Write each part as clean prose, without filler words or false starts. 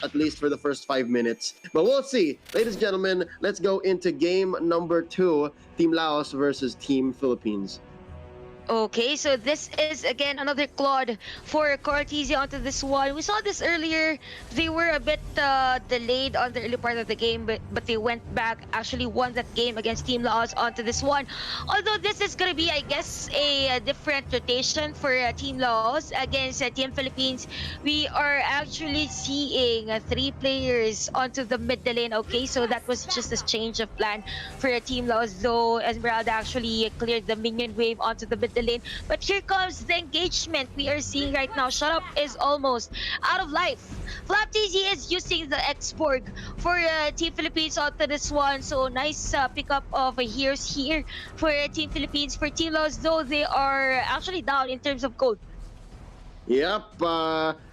at least for the first 5 minutes. But we'll see. Ladies and gentlemen, let's go into game number 2, Team Laos versus Team Philippines. Okay, so this is again another Claude for Cortese onto this one. We saw this earlier. They were a bit delayed on the early part of the game, but they went back, actually won that game against Team Laos onto this one. Although this is going to be, I guess, a different rotation for Team Laos against Team Philippines. We are actually seeing 3 players onto the mid lane. Okay, so that was just a change of plan for Team Laos, though Esmeralda actually cleared the minion wave onto the mid lane. But here comes the engagement we are seeing right now. Shut Up is almost out of life. FlapTZ is using the X-Borg for Team Philippines onto this one. So nice pickup of heroes here for Team Philippines. For Team Laos, though, they are actually down in terms of gold. Yep,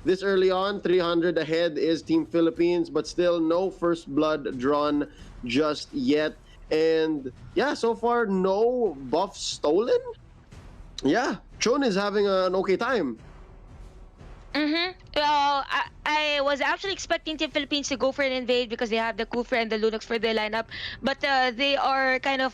this early on, 300 ahead is Team Philippines, but still no first blood drawn just yet. And yeah, so far no buff stolen. Yeah, Chun is having an okay time. Well, I was actually expecting Team Philippines to go for an invade because they have the Kufra and the Lunox for their lineup, but they are kind of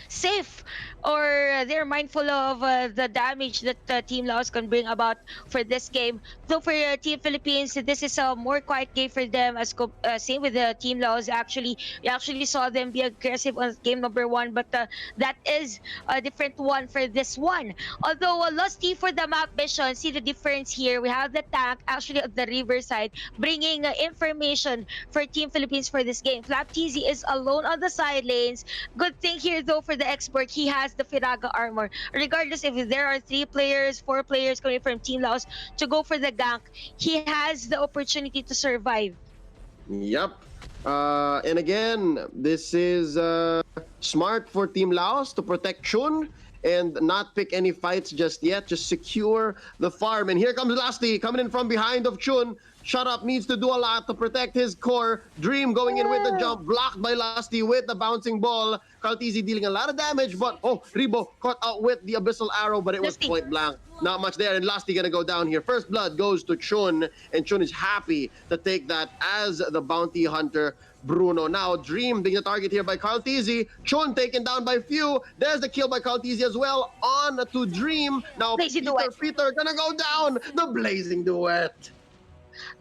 safe, or they're mindful of the damage that Team Laos can bring about for this game. Though for Team Philippines, this is a more quiet game for them, as same with the Team Laos. Actually, we actually saw them be aggressive on game number 1, but that is a different one for this one. Although Lusty for the map mission, see the difference here. We have the tank actually at the riverside, bringing information for Team Philippines for this game. FlapTZ is alone on the side lanes. Good thing here though for the expert, he has the Firaga armor. Regardless if there are 3 players, 4 players coming from Team Laos to go for the gank, he has the opportunity to survive. Yep. And again, this is smart for Team Laos to protect Chun and not pick any fights just yet. Just secure the farm. And here comes Lusty coming in from behind of Chun. Shut Up needs to do a lot to protect his core. Dream going in with the jump, blocked by Lusty with the bouncing ball. Cortese dealing a lot of damage, but Rebo caught out with the abyssal arrow, but it was point blank. Not much there, and Lusty gonna go down here. First blood goes to Chun, and Chun is happy to take that as the bounty hunter. Bruno now, Dream being the target here by Cortese. Chun taken down by Few. There's the kill by Cortese as well. On to Dream. Now Peter gonna go down. The blazing duet.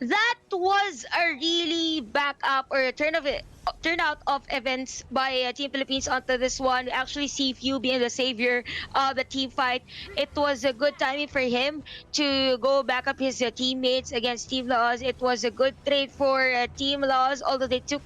That was a really backup or a turnout of events by Team Philippines onto this one. We actually see Few being the savior of the team fight. It was a good timing for him to go back up his teammates against Team Laos. It was a good trade for Team Laos, although they took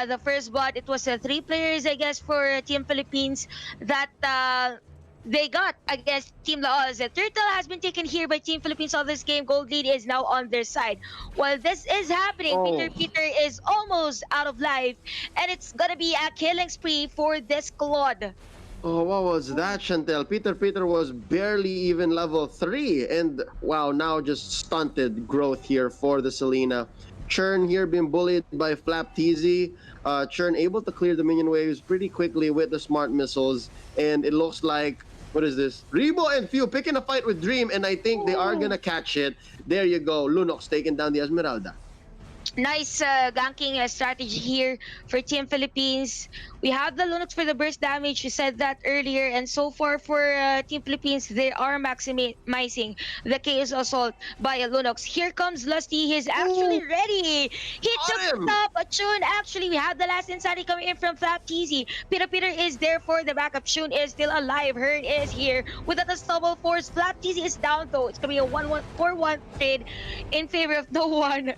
the first blood. It was 3 players, I guess, for Team Philippines that they got against Team Laos. Turtle has been taken here by Team Philippines on this game. Gold lead is now on their side. While this is happening, Peter is almost out of life, and it's gonna be a killing spree for this Claude. Oh, what was that, Chantel? Peter was barely even level 3, and wow, now just stunted growth here for the Selena. Churn here being bullied by FlapTZ. Churn able to clear the minion waves pretty quickly with the smart missiles, and it looks like, what is this? Rebo and Few picking a fight with Dream, and I think they are gonna catch it. There you go. Lunox taking down the Esmeralda. Nice ganking strategy here for Team Philippines. We have the Lunox for the burst damage. We said that earlier. And so far for Team Philippines, they are maximizing the Chaos Assault by Lunox. Here comes Lusty. He's actually ready. He took the top. Chun, actually, we have the last insanity coming in from FlapTZ. Peter is there for the backup. Chun is still alive. Hearn is here with the stubble force. FlapTZ is down though. It's going to be a 1-1-4-1 trade in favor of no one.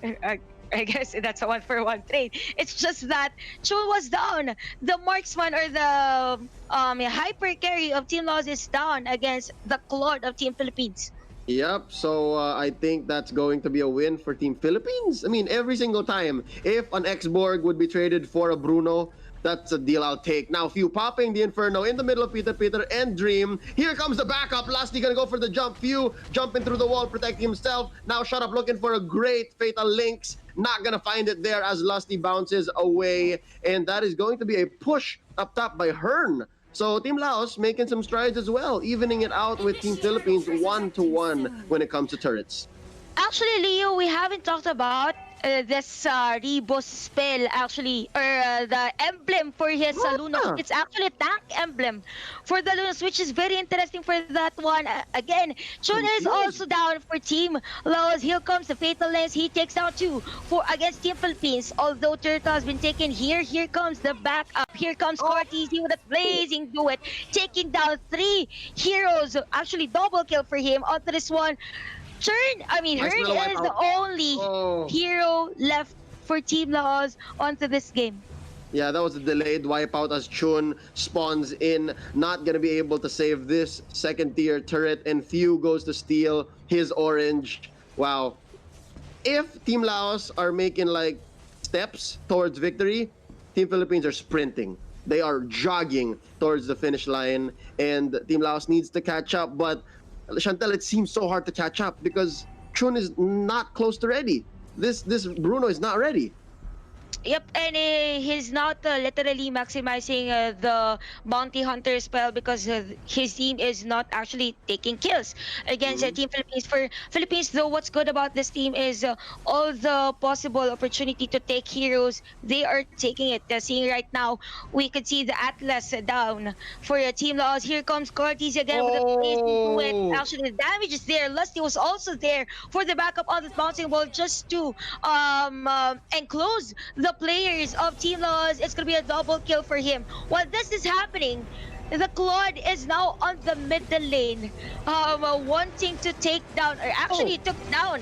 I guess that's a 1-for-1 trade. It's just that Chul was down. The marksman or the hyper carry of Team Laos is down against the Claude of Team Philippines. Yep, so I think that's going to be a win for Team Philippines. I mean, every single time, if an X-Borg would be traded for a Bruno, that's a deal I'll take. Now, Few popping the Inferno in the middle of Peter, and Dream. Here comes the backup. Lusty gonna go for the jump. Few jumping through the wall, protecting himself. Now, Shut Up looking for a great Fatal Links. Not gonna find it there as Lusty bounces away. And that is going to be a push up top by Hearn. So Team Laos making some strides as well, evening it out with Team Philippines 1-1 when it comes to turrets. Actually, Leo, we haven't talked about this Rebus spell actually, or the emblem for his Lunos. Ah, It's actually a tank emblem for the Lunos, which is very interesting for that one. Again, Chun is also confused. down for Team Laos. Here comes the Fatal Lens. He takes down two for against Team Philippines. Although Turtle has been taken here comes the backup. Here comes Oh, Cortese with a blazing duet, taking down three heroes. Actually, double kill for him onto this one. nice Hearn little is the wipeout. only Oh. hero left for Team Laos onto this game. Yeah, that was a delayed wipeout as Chun spawns in, not gonna be able to save this second tier turret, and Few goes to steal his orange. Wow. If Team Laos are making like steps towards victory, Team Philippines are sprinting. They are jogging towards the finish line, and Team Laos needs to catch up. But Chantel, it seems so hard to catch up because Chun is not close to ready. This Bruno is not ready. Yep, and he's not literally maximizing the bounty hunter spell because his team is not actually taking kills against Mhm. Team Philippines. For Philippines, though, what's good about this team is all the possible opportunity to take heroes, they are taking it. Seeing right now, we could see the Atlas down for Team Laos. Here comes Cortez again with a blazing to it. Oh, Actually, the damage is there. Lusty was also there for the backup on the bouncing ball just to enclose the players of Team Laws. It's gonna be a double kill for him. While this is happening, the Claude is now on the middle lane, wanting to take down, or actually oh, took down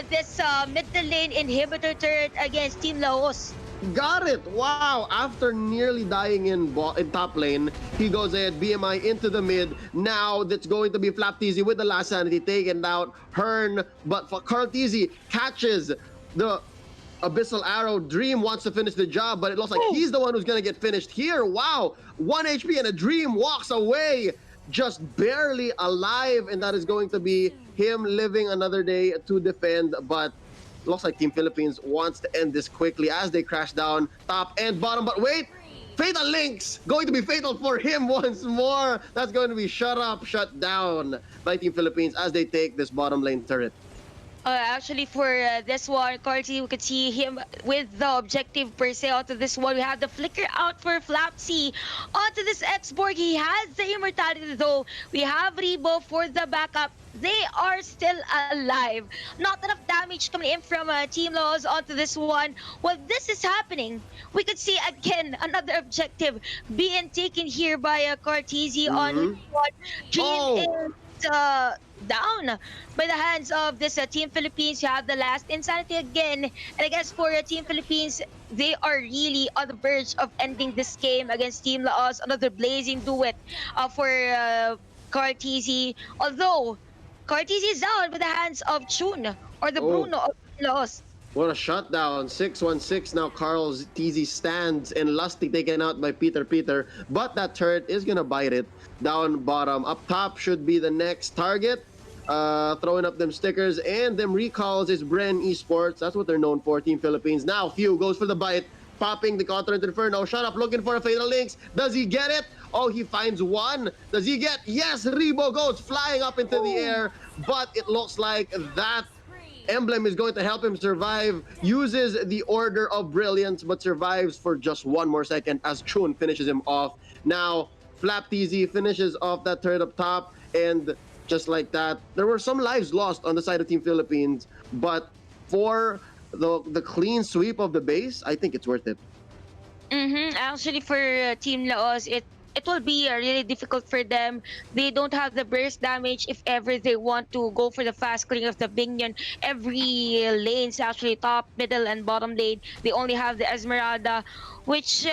this middle lane inhibitor turret against Team Laos. got it! Wow! After nearly dying in top lane, he goes ahead, BMI into the mid. Now that's going to be Flapteezy with the last sanity taken out. Hearn, but for Carteezy catches the Abyssal Arrow. Dream wants to finish the job, but it looks like he's the one who's gonna get finished here. Wow! 1 HP and a Dream walks away, just barely alive, and that is going to be him living another day to defend, but looks like Team Philippines wants to end this quickly as they crash down top and bottom. But wait, Fatal Links going to be fatal for him once more. That's going to be shut up, shut down by Team Philippines as they take this bottom lane turret. Actually, for this one, Carty, we could see him with the objective per se onto this one. We have the flicker out for Flapsy. Onto this X-Borg, he has the immortality though. We have Rebo for the backup. They are still alive. Not enough damage coming in from Team Laws onto this one. While this is happening, we could see again another objective being taken here by Cartesi on this one. Dream Oh, is down by the hands of this Team Philippines. You have the last insanity again. And I guess for Team Philippines, they are really on the verge of ending this game against Team Laos. Another blazing duet for Cartesi. Although, Cartesi is down by the hands of Chun or the oh. Bruno of Laos. What a shutdown. 6-1-6 now. Carl TZ stands and Lusty taken out by Peter. But that turret is going to bite it. Down bottom. Up top should be the next target. Throwing up them stickers and them recalls is Bren Esports. That's what they're known for, Team Philippines. Now, Few goes for the bite. Popping the counter into Inferno. Shut up, looking for a Fatal Links. Does he get it? Oh, he finds one. Does he get? Yes, Rebo goes flying up into the air. But it looks like that emblem is going to help him survive. Uses the Order of Brilliance, but survives for just one more second as Chun finishes him off. Now, Flap TZ finishes off that turret up top, and just like that, there were some lives lost on the side of Team Philippines, but for the clean sweep of the base, I think it's worth it. Actually, for Team Laos, it will be really difficult for them. They don't have the burst damage if ever they want to go for the fast clearing of the minion. Every lanes, actually top, middle, and bottom lane, they only have the Esmeralda, which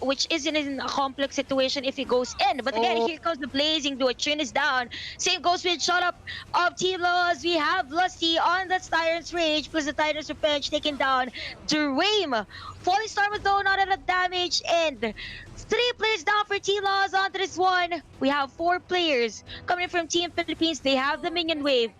which isn't in a complex situation if he goes in. But again, Oh, here comes the blazing duo. Trin is down. Same goes with shut up of Team Laos. We have Lusty on that Tyrant's Rage plus the Tyrant's Revenge taken down. Dream. Falling Star with though not enough damage, and 3 players down for Team Laws onto this one. We have 4 players coming from Team Philippines. They have the minion wave.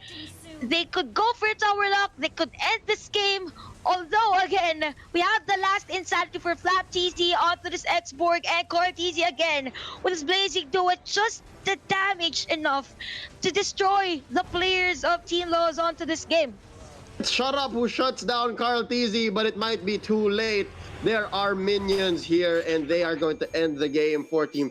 They could go for a tower lock. They could end this game. Although, again, we have the last insanity for Flap TZ onto this X-Borg and Core TZ again with his blazing duet. Just the damage enough to destroy the players of Team Laws onto this game. Shut Up who shuts down Carl Tizzy, but it might be too late. There are minions here, and they are going to end the game for Team